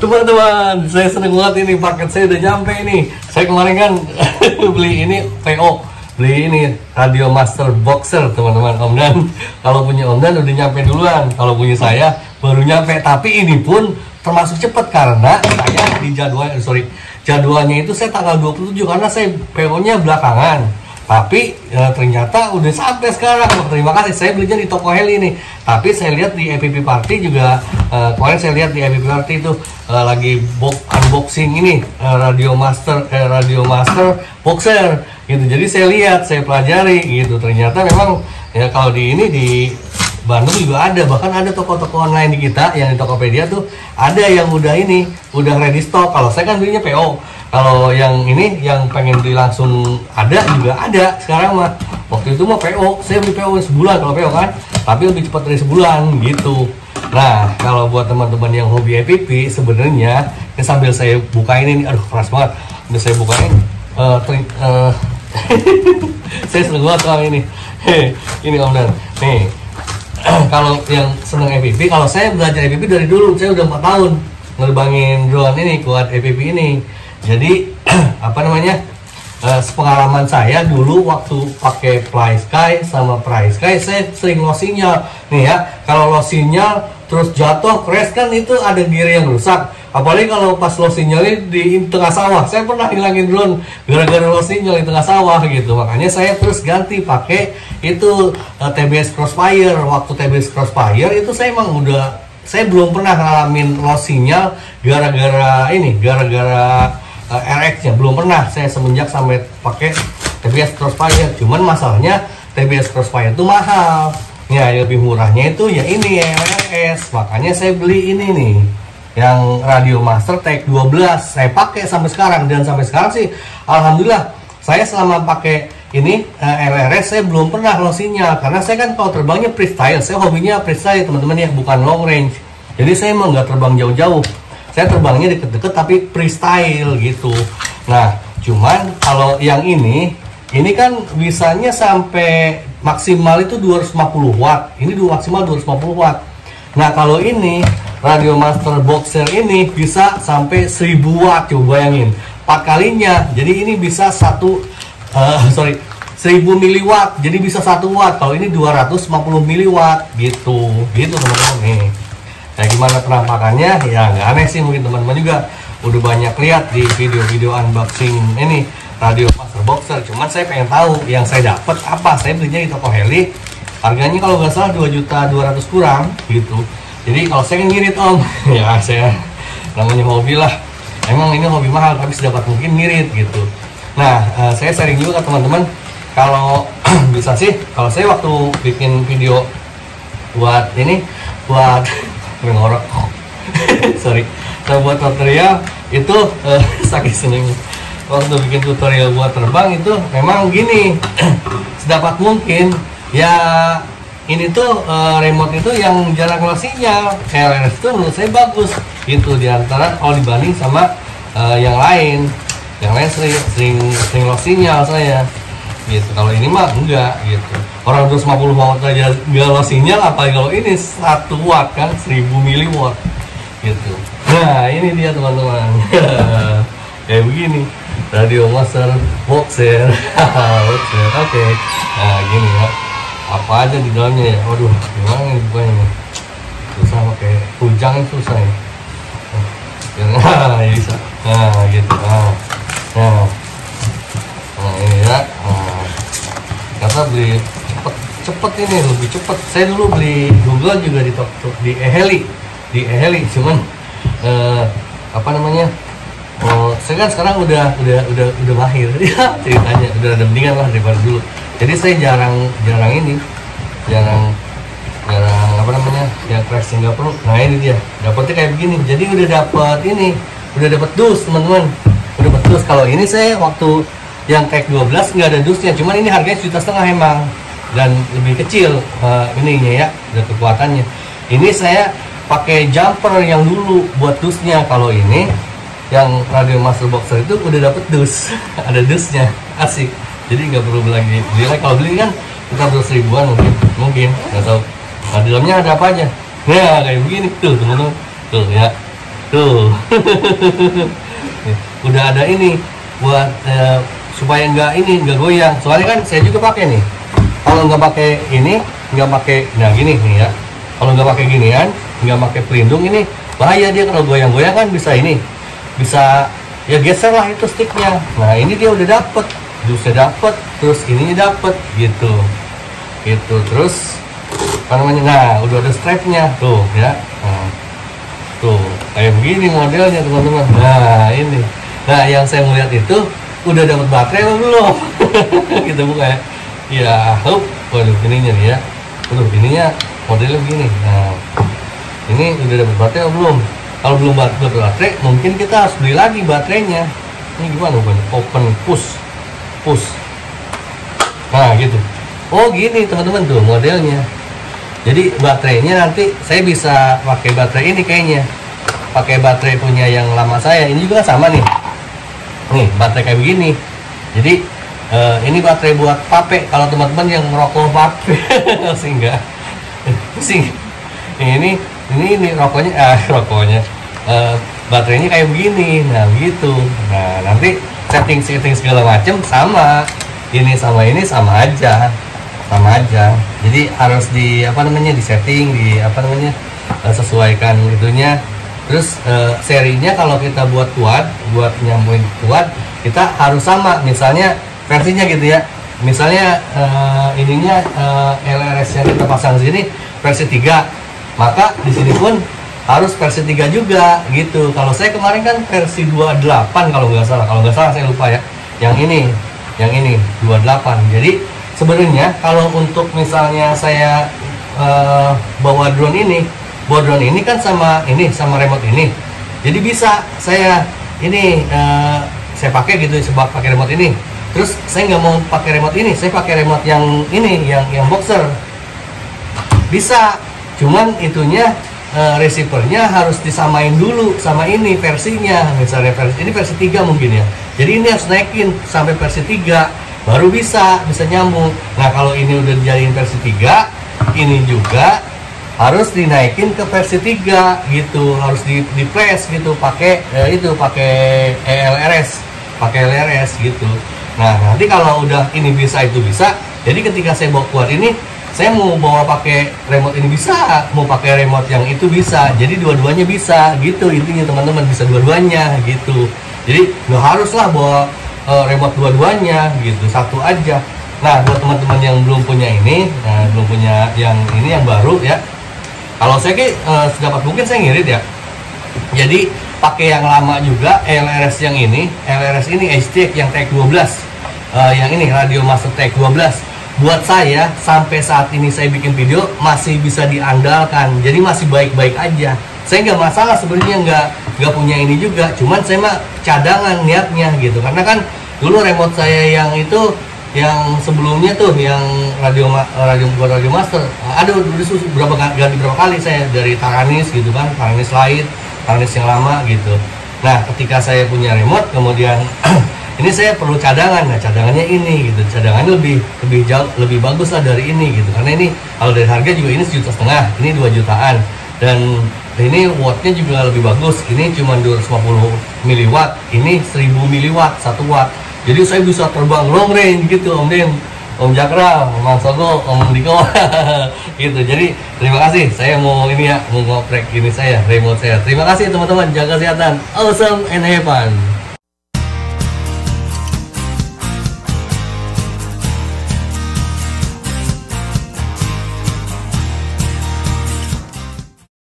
Teman-teman, saya seneng banget ini, paket saya udah nyampe ini. Saya kemarin kan beli ini PO, beli ini Radio Master Boxer teman-teman. Om Dan, kalau punya Om Dan udah nyampe duluan, kalau punya saya baru nyampe. Tapi ini pun termasuk cepat karena saya di jadwalnya itu saya tanggal 27 karena saya PO-nya belakangan. Tapi ternyata udah sampai sekarang. Terima kasih, saya belinya di toko Heli nih. Tapi saya lihat di APP Party juga, kemarin saya lihat di APP Party itu lagi unboxing ini Radio Master Boxer gitu. Jadi saya lihat, saya pelajari gitu. Ternyata memang ya kalau di ini di Bandung juga ada, bahkan ada toko-toko online di kita yang di Tokopedia tuh ada yang udah ready stock. Kalau saya kan belinya PO. Kalau yang ini yang pengen beli langsung ada juga ada sekarang mah. Waktu itu mah PO, saya beli PO sebulan kalau PO kan, tapi lebih cepat dari sebulan gitu. Nah, kalau buat teman-teman yang hobi APP sebenarnya, ini sambil saya bukain ini, aduh keras banget. Udah saya bukain, saya seneng banget sama ini. Ini Om Dan, nih. Kalau yang seneng APP, kalau saya belajar APP dari dulu, saya udah 4 tahun ngerbangin drone ini, kuat APP ini. Jadi pengalaman saya dulu waktu pakai FlySky sama PrySky, saya sering lost sinyal nih ya. Kalau lost sinyal terus jatuh crash kan itu ada gear yang rusak. Apalagi kalau pas lost sinyalnya di tengah sawah. Saya pernah hilangin drone gara-gara lost sinyal di tengah sawah gitu. Makanya saya terus ganti pakai itu TBS Crossfire. Waktu TBS Crossfire itu saya belum pernah ngalamin lost sinyal gara-gara RX-nya, belum pernah saya semenjak sampai pakai TBS Crossfire. Cuman masalahnya TBS Crossfire itu mahal ya, lebih murahnya itu ya ini RX. Makanya saya beli ini nih yang Radio Master Tech 12, saya pakai sampai sekarang. Dan sampai sekarang sih alhamdulillah saya selama pakai ini LRS saya belum pernah lost sinyal, karena saya kan kalau terbangnya freestyle, saya hobinya freestyle teman-teman ya, bukan long range. Jadi saya mau nggak terbang jauh-jauh, saya terbangnya deket-deket tapi freestyle gitu. Nah, cuman kalau yang ini kan bisanya sampai maksimal itu 250 watt. Ini maksimal 250 watt. Nah, kalau ini Radio Master Boxer ini bisa sampai 1000 watt. Coba bayangin, 4 kalinya. Jadi ini bisa 1000 miliwatt. Jadi bisa 1 watt. Kalau ini 250 miliwatt gitu. Gitu teman-teman nih. Nah, gimana penampakannya? Ya nggak aneh sih, mungkin teman-teman juga udah banyak lihat di video-video unboxing ini Radio Master Boxer. Cuman saya pengen tahu yang saya dapat apa. Saya belinya di toko Heli, harganya kalau nggak salah 2.200.000 kurang gitu. Jadi kalau saya ngirit Om, ya saya namanya hobi lah. Emang ini hobi mahal, tapi sedapat mungkin ngirit gitu. Nah, saya sharing juga ke teman-teman kalau bisa sih, kalau saya waktu bikin video buat ngorok sorry, buat tutorial itu saking seneng waktu bikin tutorial buat terbang itu memang gini sedapat mungkin ya. Ini tuh remote itu yang jarang lost sinyal. LRS itu menurut saya bagus gitu, diantara kalau dibanding sama yang lain sering lost sinyal saya gitu. Kalau ini mah enggak gitu, orang 250 watt aja nggak lost sinyal, apalagi kalau ini 1 watt kan 1000 miliwatt gitu. Nah, ini dia teman-teman. Kayak begini Radio Master Boxer. Oke. Nah, gini ya, apa aja di dalamnya ya. Waduh, gimana nih bukanya, susah pakai kujang, susah ya. Nah, bisa. Nah, gitu. Nah, ini ya. Karena beli cepet ini, lebih cepet. Saya dulu beli Google juga di Heli, cuman saya kan sekarang udah mahir ya ceritanya, udah ada mendingan lah daripada dulu. Jadi saya jarang yang crash nggak perlu. Nah, ini dia dapetnya kayak begini. Jadi udah dapet dus teman-teman, udah dapet dus. Kalau ini saya waktu yang Tech 12 nggak ada dusnya, cuman ini harganya 1,5 juta emang, dan lebih kecil ininya ya, ada kekuatannya. Ini saya pakai jumper yang dulu buat dusnya. Kalau ini yang Radio Master Boxer itu udah dapet dus ada dusnya, asik. Jadi nggak perlu beli lagi. Kalau beli kan kita perlu 1000-an mungkin nggak tahu. Nah, di dalamnya ada apa aja? Ya kayak begini tuh teman-teman tuh ya. tuh. Udah ada ini buat supaya nggak goyang. Soalnya kan saya juga pakai nih. Kalau nggak pakai ini, nggak pakai, nah gini nih ya. Kalau nggak pakai ginian, nggak pakai pelindung ini bahaya dia kalau goyang-goyang kan bisa ini, bisa ya geser lah itu sticknya. Nah ini dia udah dapet, terus ininya dapet gitu, terus apa namanya? Nah udah ada strapnya tuh ya. Nah, tuh kayak begini modelnya teman-teman. Nah ini, nah yang saya melihat itu udah dapat baterai atau belum? Kita buka ya. Ya, waduh ininya nih ya. Waduh ininya modelnya begini. Nah ini udah dapat baterai atau belum? Kalau belum dapat baterai, mungkin kita harus beli lagi baterainya. Ini gimana bukan? Open push. Nah gitu. Oh gini teman-teman tuh modelnya. Jadi baterainya nanti saya bisa pakai baterai ini kayaknya. Pakai baterai punya yang lama saya. Ini juga sama nih. Nih baterai kayak begini. Jadi ini baterai buat vape. Kalau teman-teman yang merokok vape, sehingga pusing. Ini rokoknya. Baterainya kayak begini. Nah begitu. Nah nanti setting segala macam sama. Ini sama aja. Jadi harus di disetting, sesuaikan itunya. Terus serinya kalau kita buat nyambungin kuat, kita harus sama. Misalnya versinya gitu ya. Misalnya ininya LRS yang kita pasang sini versi 3, maka di sini pun harus versi 3 juga gitu. Kalau saya kemarin kan versi 28 kalau nggak salah saya lupa ya. Yang ini 28. Jadi sebenarnya kalau untuk misalnya saya bawa drone ini kan sama remote ini. Jadi bisa saya saya pakai gitu, sebab pakai remote ini. Terus saya nggak mau pakai remote ini, saya pakai remote yang ini, yang boxer. Bisa, cuman itunya receivernya harus disamain dulu sama ini versinya. Misalnya ini versi 3 mungkin ya. Jadi ini harus naikin sampai versi 3 baru bisa nyambung. Nah kalau ini udah dijadiin versi 3, ini juga harus dinaikin ke versi 3 gitu, harus di press gitu pakai LRS gitu. Nah nanti kalau udah ini bisa itu bisa, jadi ketika saya bawa keluar ini, saya mau bawa pakai remote ini bisa, mau pakai remote yang itu bisa, jadi dua-duanya bisa gitu intinya teman-teman, bisa dua-duanya gitu. Jadi nggak haruslah bawa remote dua-duanya gitu, satu aja. Nah buat teman-teman yang belum punya ini, belum punya yang ini yang baru ya, kalau saya sedapat mungkin saya ngirit ya. Jadi pakai yang lama juga, LRS ini HTX yang TX12, yang ini Radio Master TX12. Buat saya sampai saat ini saya bikin video masih bisa diandalkan, jadi masih baik-baik aja. Saya nggak masalah sebenarnya, nggak punya ini juga, cuman saya mah cadangan niatnya gitu, karena kan dulu remote saya yang itu yang sebelumnya tuh yang radio master, aduh udah ganti berapa kali saya dari Taranis gitu kan, Taranis Light, Taranis yang lama gitu. Nah ketika saya punya remote kemudian ini saya perlu cadangan, nah cadangannya ini gitu, cadangannya lebih bagus lah dari ini gitu, karena ini kalau dari harga juga ini 1,5 juta, ini 2 jutaan, dan ini wattnya juga lebih bagus, ini cuma 250 miliwatt, ini 1000 miliwatt 1 watt, jadi saya bisa terbang long range gitu Om Din, Om Jakra, Mang Sogo, Om Diko gitu. Jadi terima kasih, saya mau ini ya, mau ngoprek ini saya, remote saya. Terima kasih teman-teman, jaga kesehatan, awesome and have fun.